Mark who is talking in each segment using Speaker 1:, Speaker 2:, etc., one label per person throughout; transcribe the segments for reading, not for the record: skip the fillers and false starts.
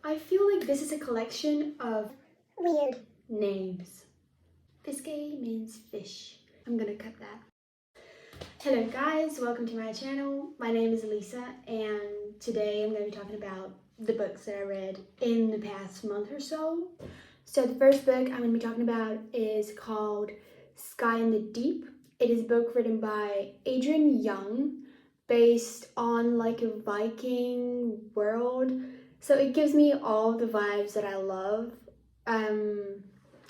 Speaker 1: I feel like this is a collection of
Speaker 2: weird
Speaker 1: names. Fiske means fish. I'm gonna cut that. Hello guys, welcome to my channel. My name is Elisa and today I'm going to be talking about the books that I read in the past month or so. So the first book I'm going to be talking about is called Sky in the Deep. It is a book written by Adrian Young based on like a Viking world. So it gives me all the vibes that I love.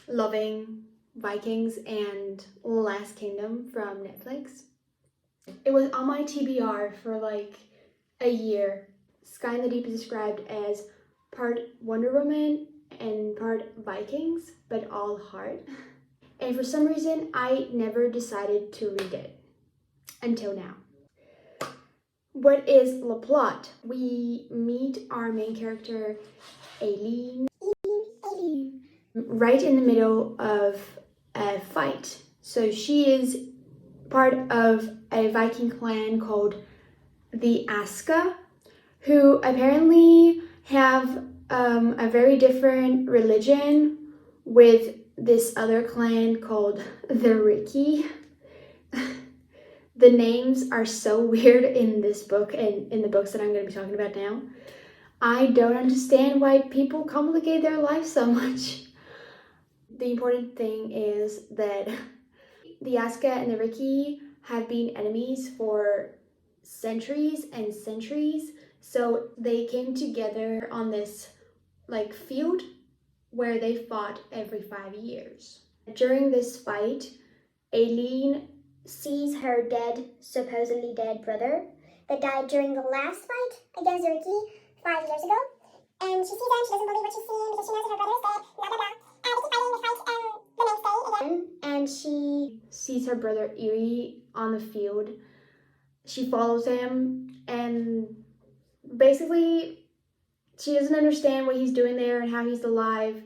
Speaker 1: Loving Vikings and Last Kingdom from Netflix. It was on my TBR for like a year. Sky in the Deep is described as part Wonder Woman and part Vikings, but all heart. And for some reason, I never decided to read it until now. What is the plot? We meet our main character, Aline, right in the middle of a fight. So she is part of a Viking clan called the Aska, who apparently have a very different religion with this other clan called the Riki. The names are so weird in this book and in the books that I'm going to be talking about now. I don't understand why people complicate their life so much. The important thing is that the Aska and the Riki have been enemies for centuries and centuries. So they came together on this like field where they fought every 5 years. During this fight, Aline
Speaker 2: sees her supposedly dead brother that died during the last fight against the Riki 5 years ago. And she sees him, she doesn't believe what she's seeing because she knows that her brother is dead, blah blah blah. They keep fighting, they fight the next day again. And she
Speaker 1: sees her brother Eerie on the field. She follows him and basically she doesn't understand what he's doing there and how he's alive,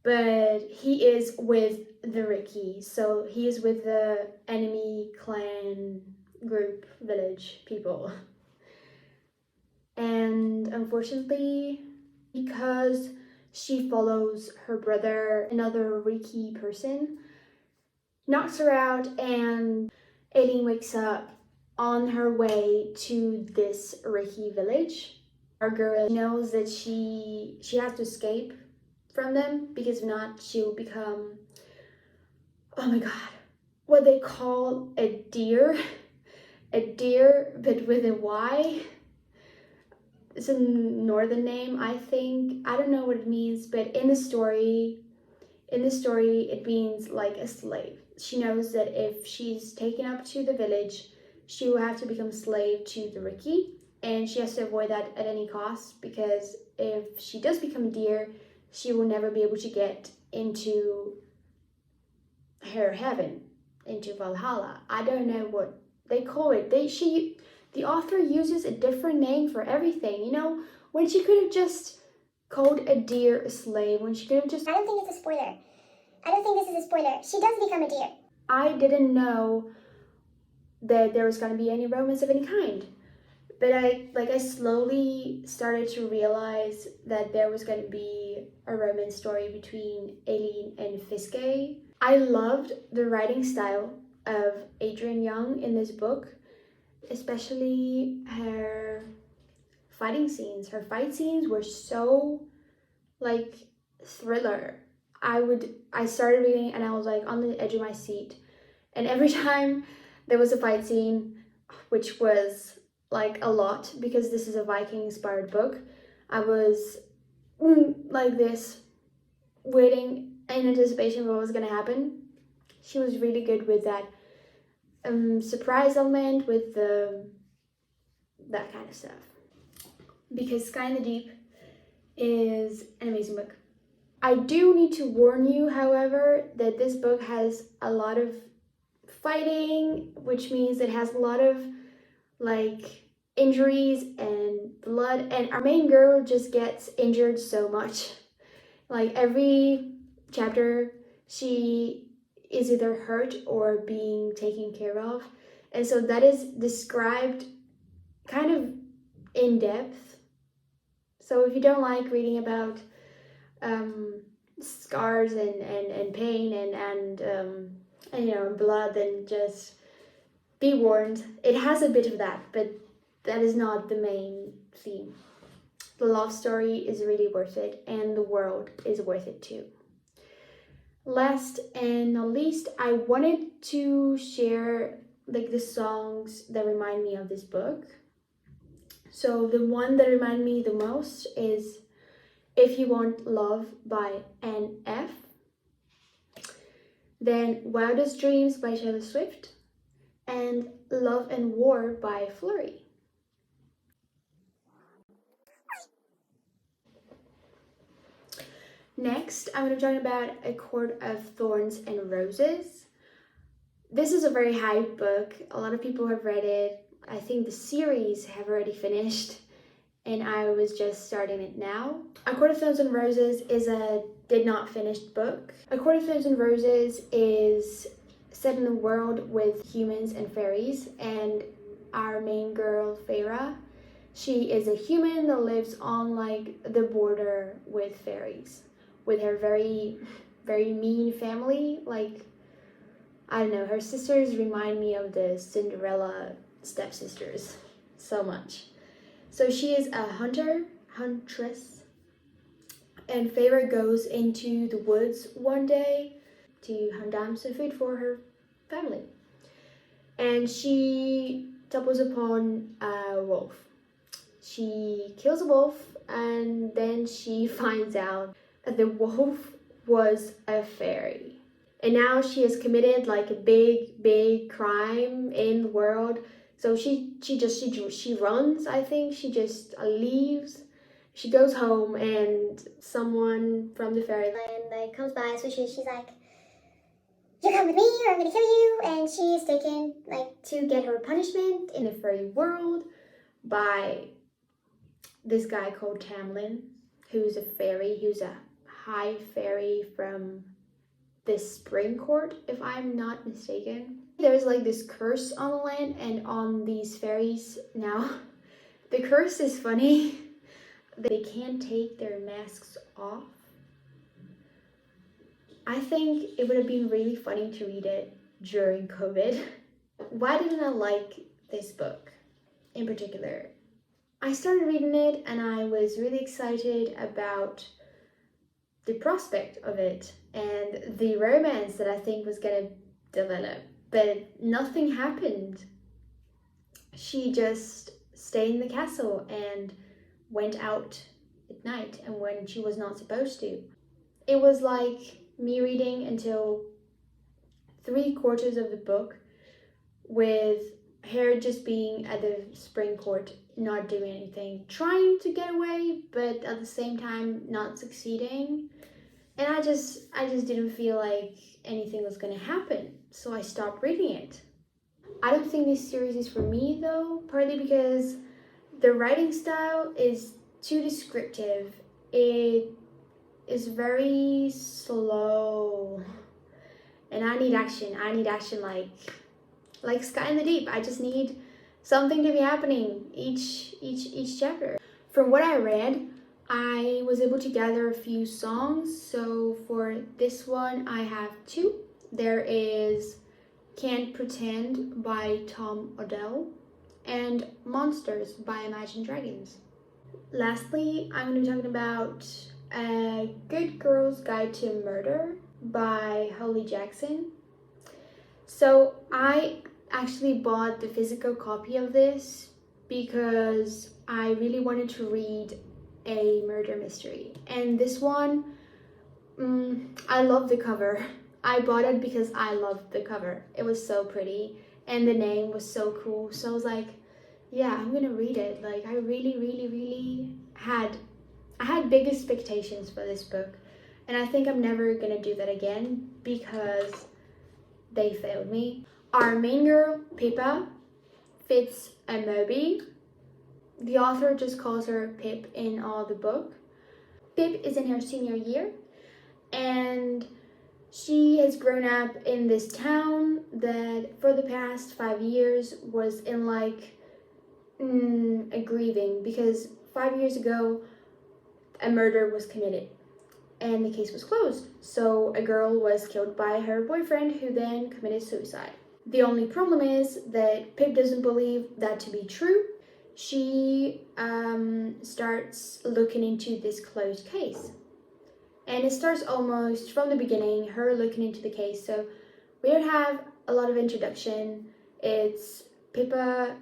Speaker 1: but he is with the Riki, so he is with the enemy clan group village people. And unfortunately, because she follows her brother, another Riki person, knocks her out, and Aileen wakes up on her way to this Riki village. Our girl knows that she has to escape from them because if not, she will become, oh my god, what they call a deer. A deer, but with a Y. It's a northern name, I think. I don't know what it means, but in the story, it means like a slave. She knows that if she's taken up to the village, she will have to become a slave to the Riki, and she has to avoid that at any cost, because if she does become a deer, she will never be able to get into her heaven, into Valhalla. I don't know what they call it. The author uses a different name for everything, you know, when she could have just called a deer a slave, when she could have just...
Speaker 2: I don't think it's a spoiler. I don't think this is a spoiler. She does become a deer.
Speaker 1: I didn't know that there was going to be any romance of any kind. But I slowly started to realize that there was going to be a romance story between Aileen and Fiske. I loved the writing style of Adrian Young in this book, especially her fighting scenes. Her fight scenes were so like thriller. I started reading and I was like on the edge of my seat, and every time there was a fight scene, which was like a lot because this is a Viking inspired book, I was like this, waiting in anticipation of what was gonna happen. She was really good with that surprise element, with that kind of stuff. Because Sky in the Deep is an amazing book. I do need to warn you, however, that this book has a lot of fighting, which means it has a lot of like injuries and blood, and our main girl just gets injured so much. Like every chapter, she is either hurt or being taken care of, and so that is described kind of in depth. So if you don't like reading about scars and pain and you know, blood, then just be warned. It has a bit of that, but that is not the main theme. The love story is really worth it, and the world is worth it too. Last and not least, I wanted to share like the songs that remind me of this book. So the one that reminded me the most is If You Want Love by NF. Then Wildest Dreams by Taylor Swift. And Love and War by Flurry. Next, I'm going to be talking about A Court of Thorns and Roses. This is a very hyped book. A lot of people have read it. I think the series have already finished, and I was just starting it now. A Court of Thorns and Roses is a did not finished book. A Court of Thorns and Roses is set in a world with humans and fairies, and our main girl, Feyre, she is a human that lives on like the border with fairies, with her very, very mean family. Like, I don't know, her sisters remind me of the Cinderella stepsisters so much. So she is a huntress, and Feyre goes into the woods one day to hunt down some food for her family. And she stumbles upon a wolf. She kills a wolf, and then she finds out that the wolf was a fairy. And now she has committed like a big crime in the world. So she runs, I think. She just leaves. She goes home, and someone from the fairyland
Speaker 2: like comes by, so she's like, you come with me or I'm gonna kill you. And she is taken like
Speaker 1: to get her punishment in the fairy world by this guy called Tamlin, who's a fairy, who's a high fairy from the Spring Court, if I'm not mistaken. There's like this curse on the land and on these fairies now. The curse is funny. They can't take their masks off. I think it would have been really funny to read it during COVID. Why didn't I like this book in particular? I started reading it and I was really excited about the prospect of it and the romance that I think was gonna develop, but nothing happened. She just stayed in the castle and went out at night and when she was not supposed to. It was like me reading until 3/4 of the book with her just being at the Spring Court, not doing anything, trying to get away, but at the same time not succeeding. And I just didn't feel like anything was gonna happen, so I stopped reading it. I don't think this series is for me though, partly because the writing style is too descriptive. It is very slow, and I need action like Sky in the Deep. I just need something to be happening each chapter. From what I read, I was able to gather a few songs. So for this one, I have 2. There is Can't Pretend by Tom Odell and Monsters by Imagine Dragons. Lastly, I'm going to be talking about A Good Girl's Guide to Murder by Holly Jackson. So I actually bought the physical copy of this because I really wanted to read a murder mystery, and this one, I love the cover. I bought it because I loved the cover. It was so pretty and the name was so cool, so I was like, yeah, I'm gonna read it. Like, I really had big expectations for this book, and I think I'm never gonna do that again because they failed me. Our main girl, Pippa, Fitz and Moby. The author just calls her Pip in all the book. Pip is in her senior year, and she has grown up in this town that for the past 5 years was in like a grieving, because 5 years ago a murder was committed and the case was closed. So a girl was killed by her boyfriend, who then committed suicide. The only problem is that Pip doesn't believe that to be true. She starts looking into this closed case. And it starts almost from the beginning, her looking into the case. So we don't have a lot of introduction. It's Pippa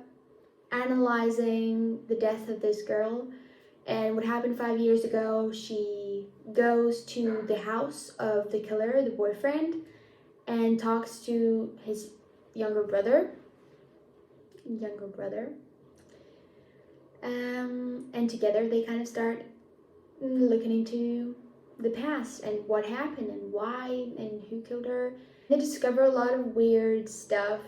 Speaker 1: analyzing the death of this girl and what happened 5 years ago. She goes to the house of the killer, the boyfriend, and talks to his younger brother. And together they kind of start looking into the past and what happened and why and who killed her. They discover a lot of weird stuff.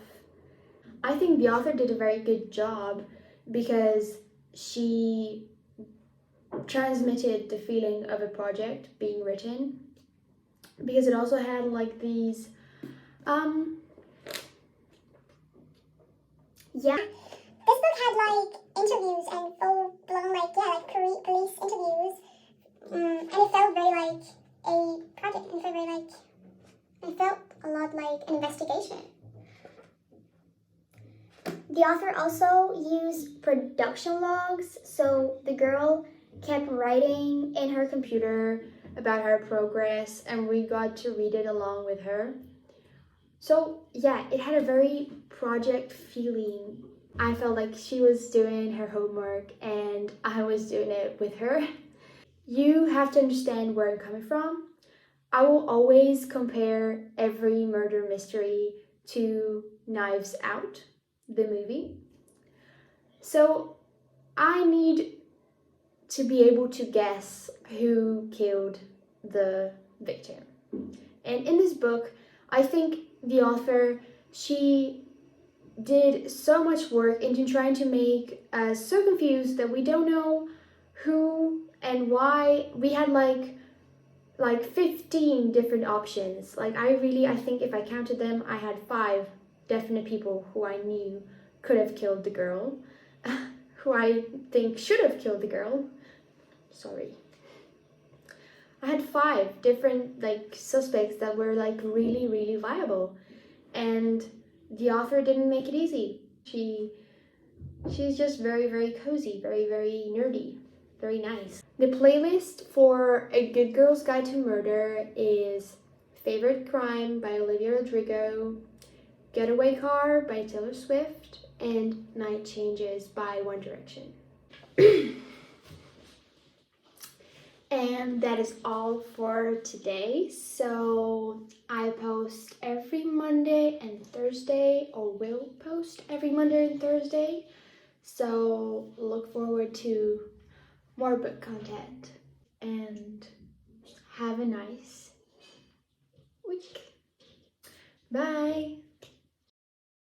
Speaker 1: I think the author did a very good job because she transmitted the feeling of a project being written, because it also had like these
Speaker 2: Yeah. This book had like interviews and full blown like police interviews. And it felt very like a project. It felt a lot like an investigation. The author also used production logs, so the girl kept writing in her computer
Speaker 1: about her progress, and we got to read it along with her. So yeah, it had a very project feeling. I felt like she was doing her homework and I was doing it with her. You have to understand where I'm coming from. I will always compare every murder mystery to Knives Out, the movie. So I need to be able to guess who killed the victim. And in this book, I think the author, she did so much work into trying to make us so confused that we don't know who and why. We had like 15 different options. Like I think if I counted them, I had 5 definite people who I knew could have killed the girl, who I think should have killed the girl. Sorry. I had 5 different like suspects that were like really, really viable, and the author didn't make it easy. She's just very, very cozy, very, very nerdy, very nice. The playlist for A Good Girl's Guide to Murder is Favorite Crime by Olivia Rodrigo, Getaway Car by Taylor Swift, and Night Changes by One Direction. And that is all for today. So I post every Monday and Thursday, or will post every Monday and Thursday. So look forward to more book content, and have a nice week. Bye.